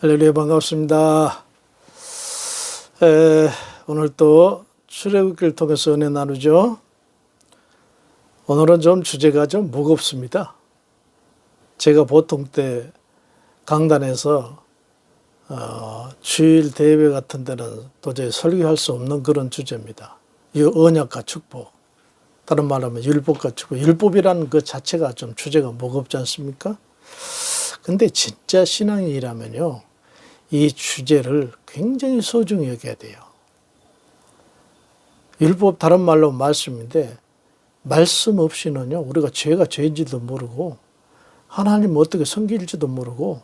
할렐루야, 반갑습니다. 오늘 또 출애굽기를 통해서 은혜 나누죠. 오늘은 좀 주제가 좀 무겁습니다. 제가 보통 때 강단에서 주일 대회 같은 데는 도저히 설교할 수 없는 그런 주제입니다. 이 언약과 축복, 다른 말로 하면 율법과 축복. 율법이라는 그 자체가 좀 주제가 무겁지 않습니까? 근데 진짜 신앙인이라면요, 이 주제를 굉장히 소중히 여겨야 돼요. 율법, 다른 말로 말씀인데, 말씀 없이는요, 우리가 죄가 죄인지도 모르고 하나님 어떻게 섬길지도 모르고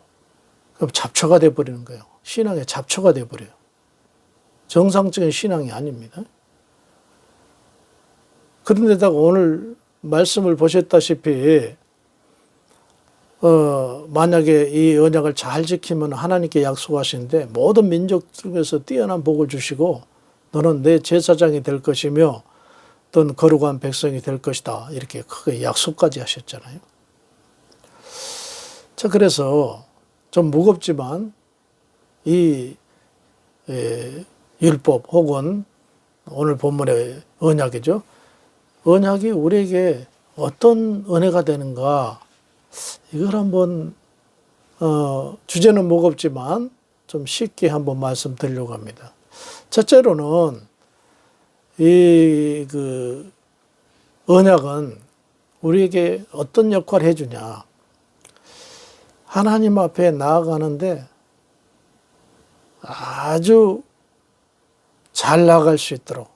그럼 잡초가 돼버리는 거예요. 신앙의 잡초가 돼버려요. 정상적인 신앙이 아닙니다. 그런데다가 오늘 말씀을 보셨다시피 만약에 이 언약을 잘 지키면 하나님께 약속하시는데 모든 민족 중에서 뛰어난 복을 주시고 너는 내 제사장이 될 것이며 또는 거룩한 백성이 될 것이다. 이렇게 크게 약속까지 하셨잖아요. 자, 그래서 좀 무겁지만 이 율법 혹은 오늘 본문의 언약이죠. 언약이 우리에게 어떤 은혜가 되는가, 이걸 한번 주제는 무겁지만 좀 쉽게 한번 말씀드리려고 합니다. 첫째로는 이 언약은 우리에게 어떤 역할을 해주냐, 하나님 앞에 나아가는데 아주 잘 나갈 수 있도록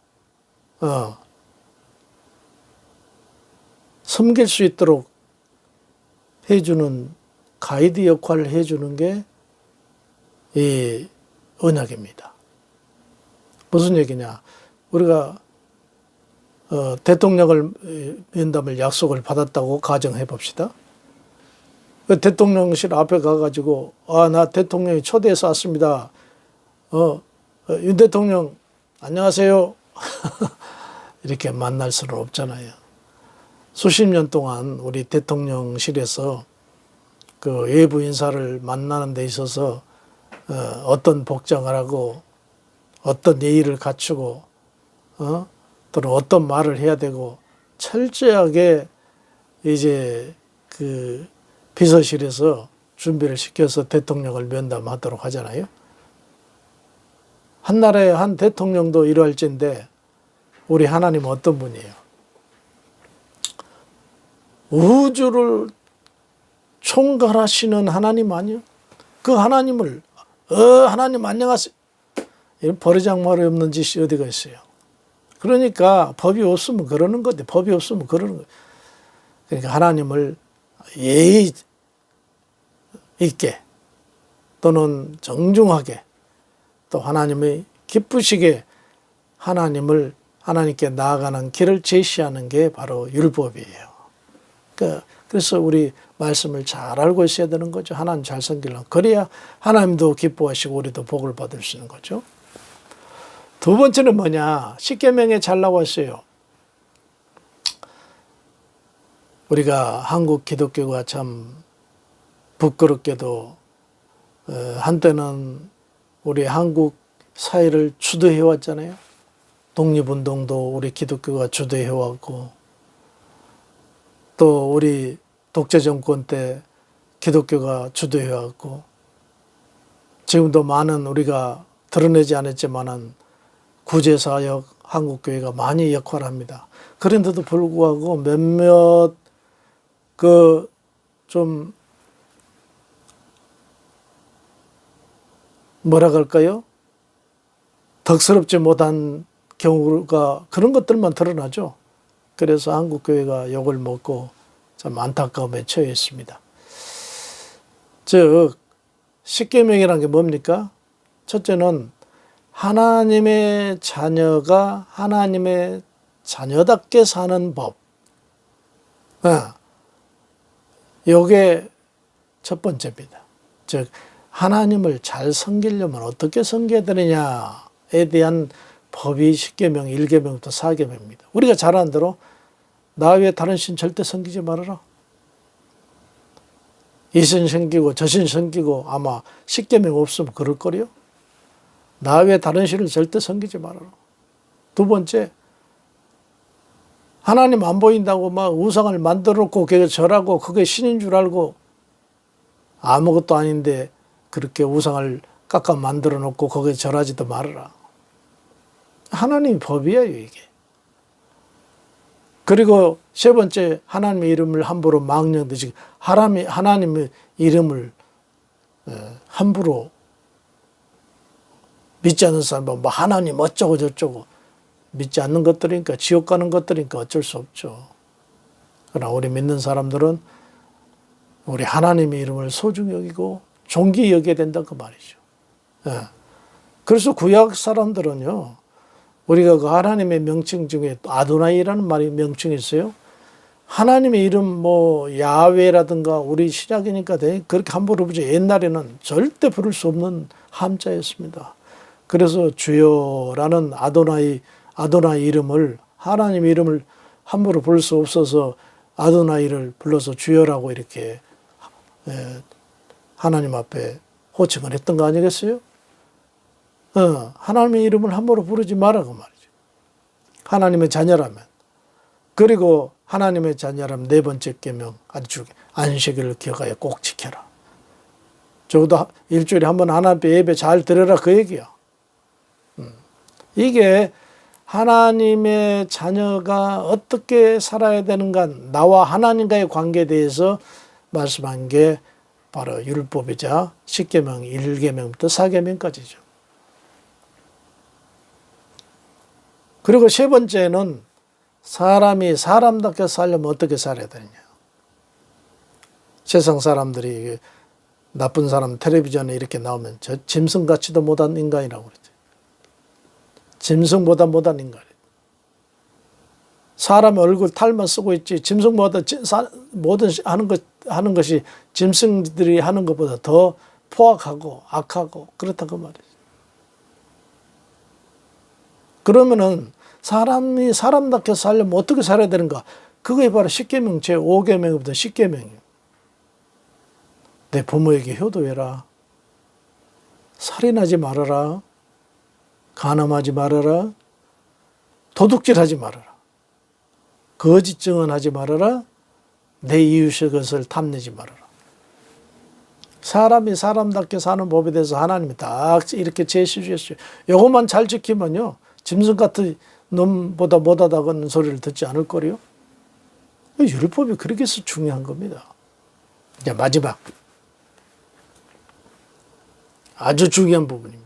섬길 수 있도록 해주는 가이드 역할을 해주는 게 이 언약입니다. 무슨 얘기냐? 우리가 대통령을 면담을 약속을 받았다고 가정해 봅시다. 그 대통령실 앞에 가가지고 나 대통령이 초대해서 왔습니다. 윤 대통령 안녕하세요. 이렇게 만날 수는 없잖아요. 수십 년 동안 우리 대통령실에서 그 외부 인사를 만나는 데 있어서 어떤 복장을 하고 어떤 예의를 갖추고 또는 어떤 말을 해야 되고 철저하게 이제 그 비서실에서 준비를 시켜서 대통령을 면담하도록 하잖아요. 한 나라의 한 대통령도 이러할진데 우리 하나님은 어떤 분이에요? 우주를 총괄하시는 하나님 아니요? 그 하나님을 하나님 안녕하세요. 이런 버르장머리 없는 짓이 어디가 있어요? 그러니까 법이 없으면 그러는 건데 법이 없으면 그러는 거예요. 그러니까 하나님을 예의 있게 또는 정중하게 또 하나님이 기쁘시게 하나님께 나아가는 길을 제시하는 게 바로 율법이에요. 그래서 우리 말씀을 잘 알고 있어야 되는 거죠. 하나님 잘 섬기려면. 그래야 하나님도 기뻐하시고 우리도 복을 받을 수 있는 거죠. 두 번째는 뭐냐? 십계명에 잘 나와 있어요. 우리가 한국 기독교가 참 부끄럽게도 한때는 우리 한국 사회를 주도해 왔잖아요. 독립운동도 우리 기독교가 주도해 왔고 또 우리 독재정권 때 기독교가 주도해 왔고 지금도 많은 우리가 드러내지 않았지만은 구제사역 한국교회가 많이 역할을 합니다. 그런데도 불구하고 몇몇 좀 뭐라 그럴까요? 덕스럽지 못한 경우가 그런 것들만 드러나죠. 그래서 한국교회가 욕을 먹고 참 안타까움에 처해 있습니다. 즉 십계명이라는 게 뭡니까? 첫째는 하나님의 자녀가 하나님의 자녀답게 사는 법. 이게 첫 번째입니다. 즉 하나님을 잘 섬기려면 어떻게 섬겨야 되느냐에 대한 법이 십계명 1계명부터 4계명입니다. 우리가 잘 아는 대로 나 외에 다른 신 절대 섬기지 말아라. 이 신 섬기고 저 신 섬기고 아마 십계명 없으면 그럴 거래요. 나 외에 다른 신을 절대 섬기지 말아라. 두 번째, 하나님 안 보인다고 막 우상을 만들어 놓고 그게 절하고 그게 신인 줄 알고 아무것도 아닌데 그렇게 우상을 깎아 만들어 놓고 거기에 절하지도 말아라. 하나님 법이에요, 이게. 그리고 세 번째, 하나님의 이름을 함부로 망령되지 하나님의 이름을 함부로 믿지 않는 사람은 뭐 하나님 어쩌고 저쩌고 믿지 않는 것들이니까 지옥 가는 것들이니까 어쩔 수 없죠. 그러나 우리 믿는 사람들은 우리 하나님의 이름을 소중히 여기고 존귀히 여겨야 된다 그 말이죠. 그래서 구약 사람들은요, 우리가 그 하나님의 명칭 중에 아도나이라는 말이 명칭이 있어요. 하나님의 이름 뭐 야훼라든가 우리 신약이니까 그렇게 함부로 부르죠. 옛날에는 절대 부를 수 없는 함자였습니다. 그래서 주여라는 아도나이 이름을 하나님의 이름을 함부로 부를 수 없어서 아도나이를 불러서 주여라고 이렇게 하나님 앞에 호칭을 했던 거 아니겠어요? 하나님의 이름을 함부로 부르지 말라고 말이죠. 하나님의 자녀라면. 그리고 하나님의 자녀라면 네 번째 계명 아주 안식일을 기억하여 꼭 지켜라. 적어도 일주일에 한 번 하나님 앞에 예배 잘 드려라 그 얘기야. 이게 하나님의 자녀가 어떻게 살아야 되는가, 나와 하나님과의 관계에 대해서 말씀한 게 바로 율법이자 십계명 1계명부터 4계명까지죠. 그리고 세 번째는 사람이 사람답게 살려면 어떻게 살아야 되느냐. 세상 사람들이 나쁜 사람 텔레비전에 이렇게 나오면 저 짐승같이도 못한 인간이라고 그러죠. 짐승보다 못한 인간. 사람의 얼굴 탈만 쓰고 있지 짐승보다 모든 하는 것이 짐승들이 하는 것보다 더 포악하고 악하고 그렇다고 말이죠. 그러면은 사람이 사람답게 살려면 어떻게 살아야 되는가? 그게 바로 십계명 제5계명부터 10계명이에요. 내 부모에게 효도해라. 살인하지 말아라. 간음하지 말아라. 도둑질하지 말아라. 거짓 증언하지 말아라. 내 이웃의 것을 탐내지 말아라. 사람이 사람답게 사는 법에 대해서 하나님이 딱 이렇게 제시해 주셨어요. 이것만 잘 지키면요, 짐승 같은 놈보다 못하다는 소리를 듣지 않을 거래요. 율법이 그렇게 해서 중요한 겁니다. 이제 마지막 아주 중요한 부분입니다.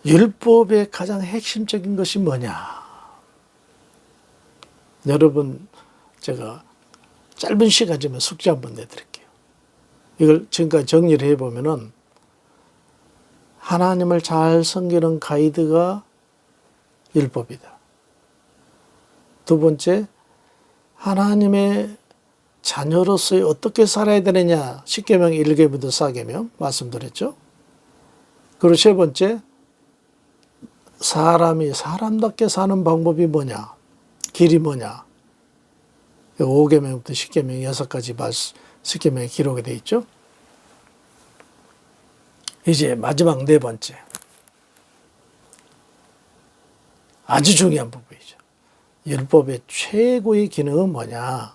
율법의 가장 핵심적인 것이 뭐냐? 여러분, 제가 짧은 시간이지만 숙제 한번 내드릴게요. 이걸 지금까지 정리를 해보면은 하나님을 잘 섬기는 가이드가 율법이다. 두 번째, 하나님의 자녀로서 어떻게 살아야 되느냐. 십계명 1계명부터 4계명 말씀드렸죠. 그리고 세 번째, 사람이 사람답게 사는 방법이 뭐냐, 길이 뭐냐. 5계명부터 10계명 6가지 10계명에 기록이 되어 있죠. 이제 마지막 네 번째, 아주 중요한 부분이죠. 율법의 최고의 기능은 뭐냐?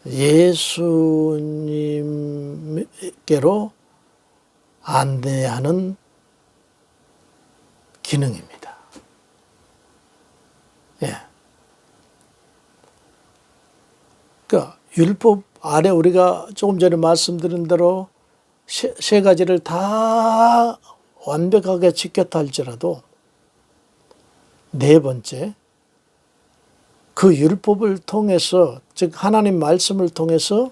예수님께로 안내하는 기능입니다. 예. 그러니까 율법 아래 우리가 조금 전에 말씀드린 대로 세 가지를 다 완벽하게 지켰다 할지라도 네 번째, 그 율법을 통해서, 즉 하나님 말씀을 통해서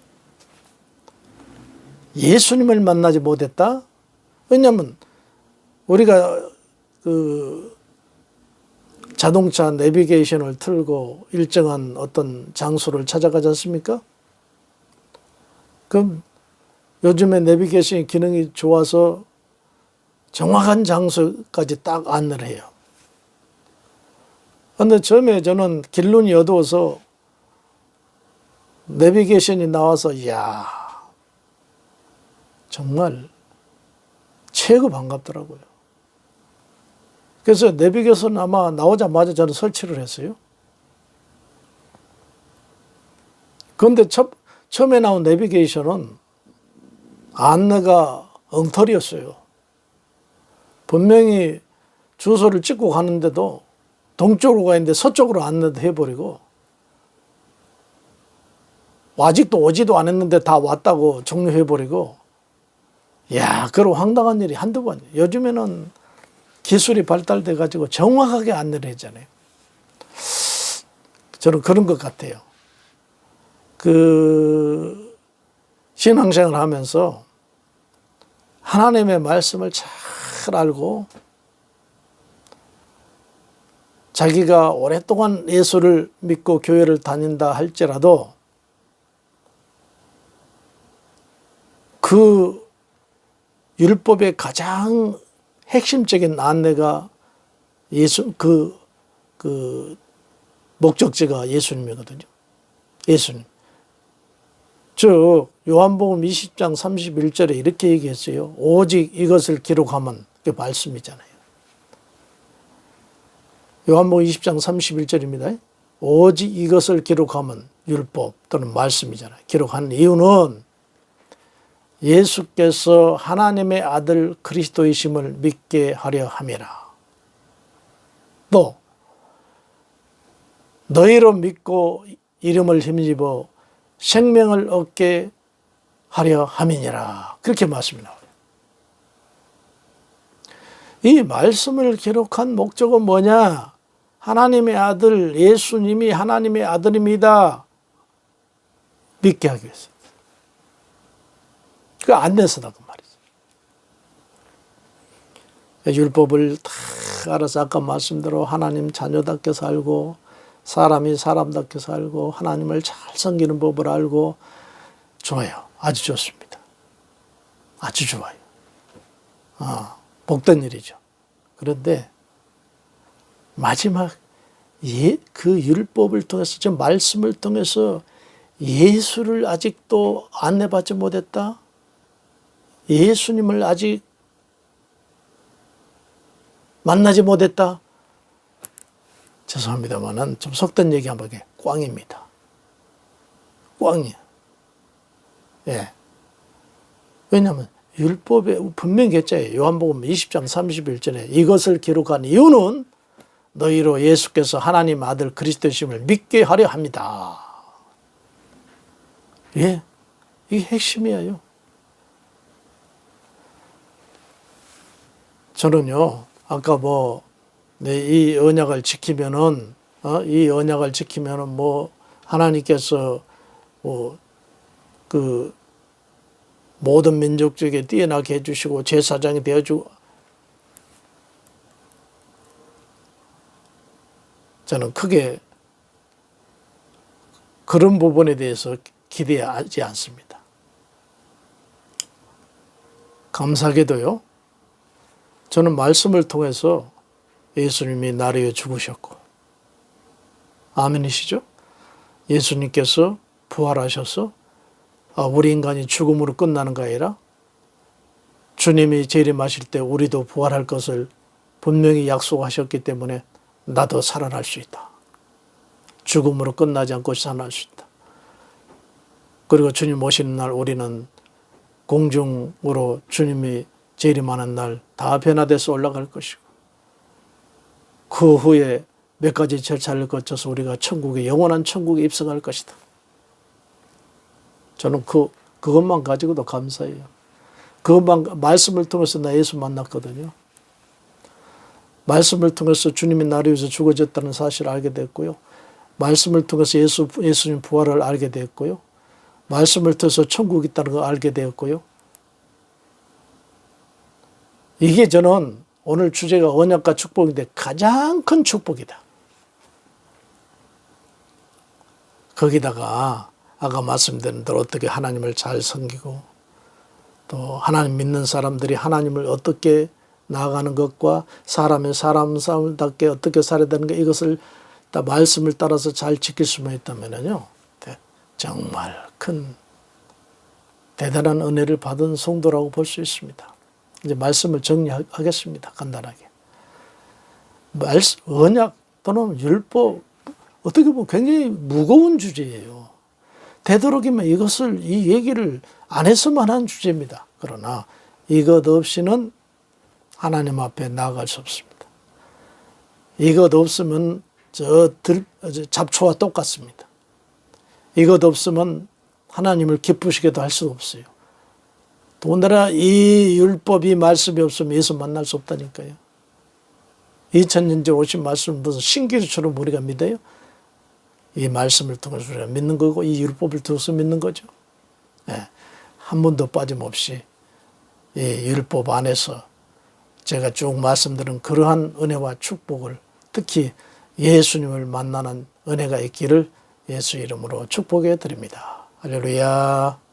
예수님을 만나지 못했다? 왜냐하면 우리가 그 자동차 내비게이션을 틀고 일정한 어떤 장소를 찾아가지 않습니까? 그럼 요즘에 내비게이션 기능이 좋아서 정확한 장소까지 딱 안내를 해요. 그런데 처음에 저는 길눈이 어두워서 내비게이션이 나와서 이야, 정말 최고 반갑더라고요. 그래서 내비게이션 아마 나오자마자 저는 설치를 했어요. 그런데 처음에 나온 내비게이션은 안내가 엉터리였어요. 분명히 주소를 찍고 가는데도 동쪽으로 가 있는데 서쪽으로 안내도 해버리고, 아직도 오지도 않았는데 다 왔다고 종료해버리고, 야, 그런 황당한 일이 한두 번. 요즘에는 기술이 발달돼 가지고 정확하게 안내를 했잖아요. 저는 그런 것 같아요. 그 신앙생활을 하면서 하나님의 말씀을 잘 알고 자기가 오랫동안 예수를 믿고 교회를 다닌다 할지라도 그 율법의 가장 핵심적인 안내가 그 목적지가 예수님이거든요. 예수님. 즉 요한복음 20장 31절에 이렇게 얘기했어요. 오직 이것을 기록하면, 그 말씀이잖아요. 요한복음 20장 31절입니다. 오직 이것을 기록하면, 율법 또는 말씀이잖아요. 기록하는 이유는 예수께서 하나님의 아들 그리스도이심을 믿게 하려 함이라. 또 너희로 믿고 이름을 힘입어 생명을 얻게 하려 함이니라. 그렇게 말씀이 나와요. 이 말씀을 기록한 목적은 뭐냐? 하나님의 아들 예수님이 하나님의 아들입니다. 믿게 하기 위해서. 그 안내서다 그 말이죠. 율법을 다 알아서 아까 말씀대로 하나님 자녀답게 살고 사람이 사람답게 살고 하나님을 잘 섬기는 법을 알고, 좋아요. 아주 좋습니다. 아주 좋아요. 복된 일이죠. 그런데 마지막 그 율법을 통해서, 저 말씀을 통해서 예수를 아직도 안내받지 못했다? 예수님을 아직 만나지 못했다? 죄송합니다만은 좀 속된 얘기 한번 해. 꽝입니다. 꽝이야. 예. 왜냐하면 율법에 분명히 했잖아요. 요한복음 20장 31절에 이것을 기록한 이유는 너희로 예수께서 하나님 아들 그리스도심을 믿게 하려 합니다. 예. 이게 핵심이에요. 저는요, 아까 이 언약을 지키면은, 이 언약을 지키면은 하나님께서 그 모든 민족 중에 뛰어나게 해주시고 제사장이 되어주고, 저는 크게 그런 부분에 대해서 기대하지 않습니다. 감사하게도요, 저는 말씀을 통해서 예수님이 나를 위해 죽으셨고, 아멘이시죠? 예수님께서 부활하셔서 우리 인간이 죽음으로 끝나는 게 아니라 주님이 재림하실 때 우리도 부활할 것을 분명히 약속하셨기 때문에 나도 살아날 수 있다. 죽음으로 끝나지 않고 살아날 수 있다. 그리고 주님 오시는 날 우리는 공중으로 주님이 재림하는 날 다 변화돼서 올라갈 것이고, 그 후에 몇 가지 절차를 거쳐서 우리가 천국에, 영원한 천국에 입성할 것이다. 저는 그것만 가지고도 감사해요. 그것만, 말씀을 통해서 나 예수 만났거든요. 말씀을 통해서 주님이 나를 위해서 죽어졌다는 사실을 알게 됐고요. 말씀을 통해서 예수님 부활을 알게 되었고요. 말씀을 통해서 천국이 있다는 걸 알게 되었고요. 이게 저는 오늘 주제가 언약과 축복인데 가장 큰 축복이다. 거기다가 아까 말씀드린 대로 어떻게 하나님을 잘 섬기고 또 하나님 믿는 사람들이 하나님을 어떻게 나아가는 것과 사람의 사람답게 어떻게 살아야 되는 것, 이것을 다 말씀을 따라서 잘 지킬 수만 있다면요, 정말 큰 대단한 은혜를 받은 성도라고 볼 수 있습니다. 이제 말씀을 정리하겠습니다. 간단하게. 언약 또는 율법, 어떻게 보면 굉장히 무거운 주제예요. 되도록이면 이 얘기를 안 했으면 하는 주제입니다. 그러나 이것 없이는 하나님 앞에 나아갈 수 없습니다. 이것 없으면 잡초와 똑같습니다. 이것 없으면 하나님을 기쁘시게도 할 수 없어요. 더군다나 이 율법이 말씀이 없으면 예수 만날 수 없다니까요. 2000년 전 오신 말씀은 무슨 신기루처럼 우리가 믿어요? 이 말씀을 통해서 우리가 믿는 거고 이 율법을 통해서 믿는 거죠. 네. 한 번도 빠짐없이 이 율법 안에서 제가 쭉 말씀드린 그러한 은혜와 축복을, 특히 예수님을 만나는 은혜가 있기를 예수 이름으로 축복해 드립니다. 할렐루야.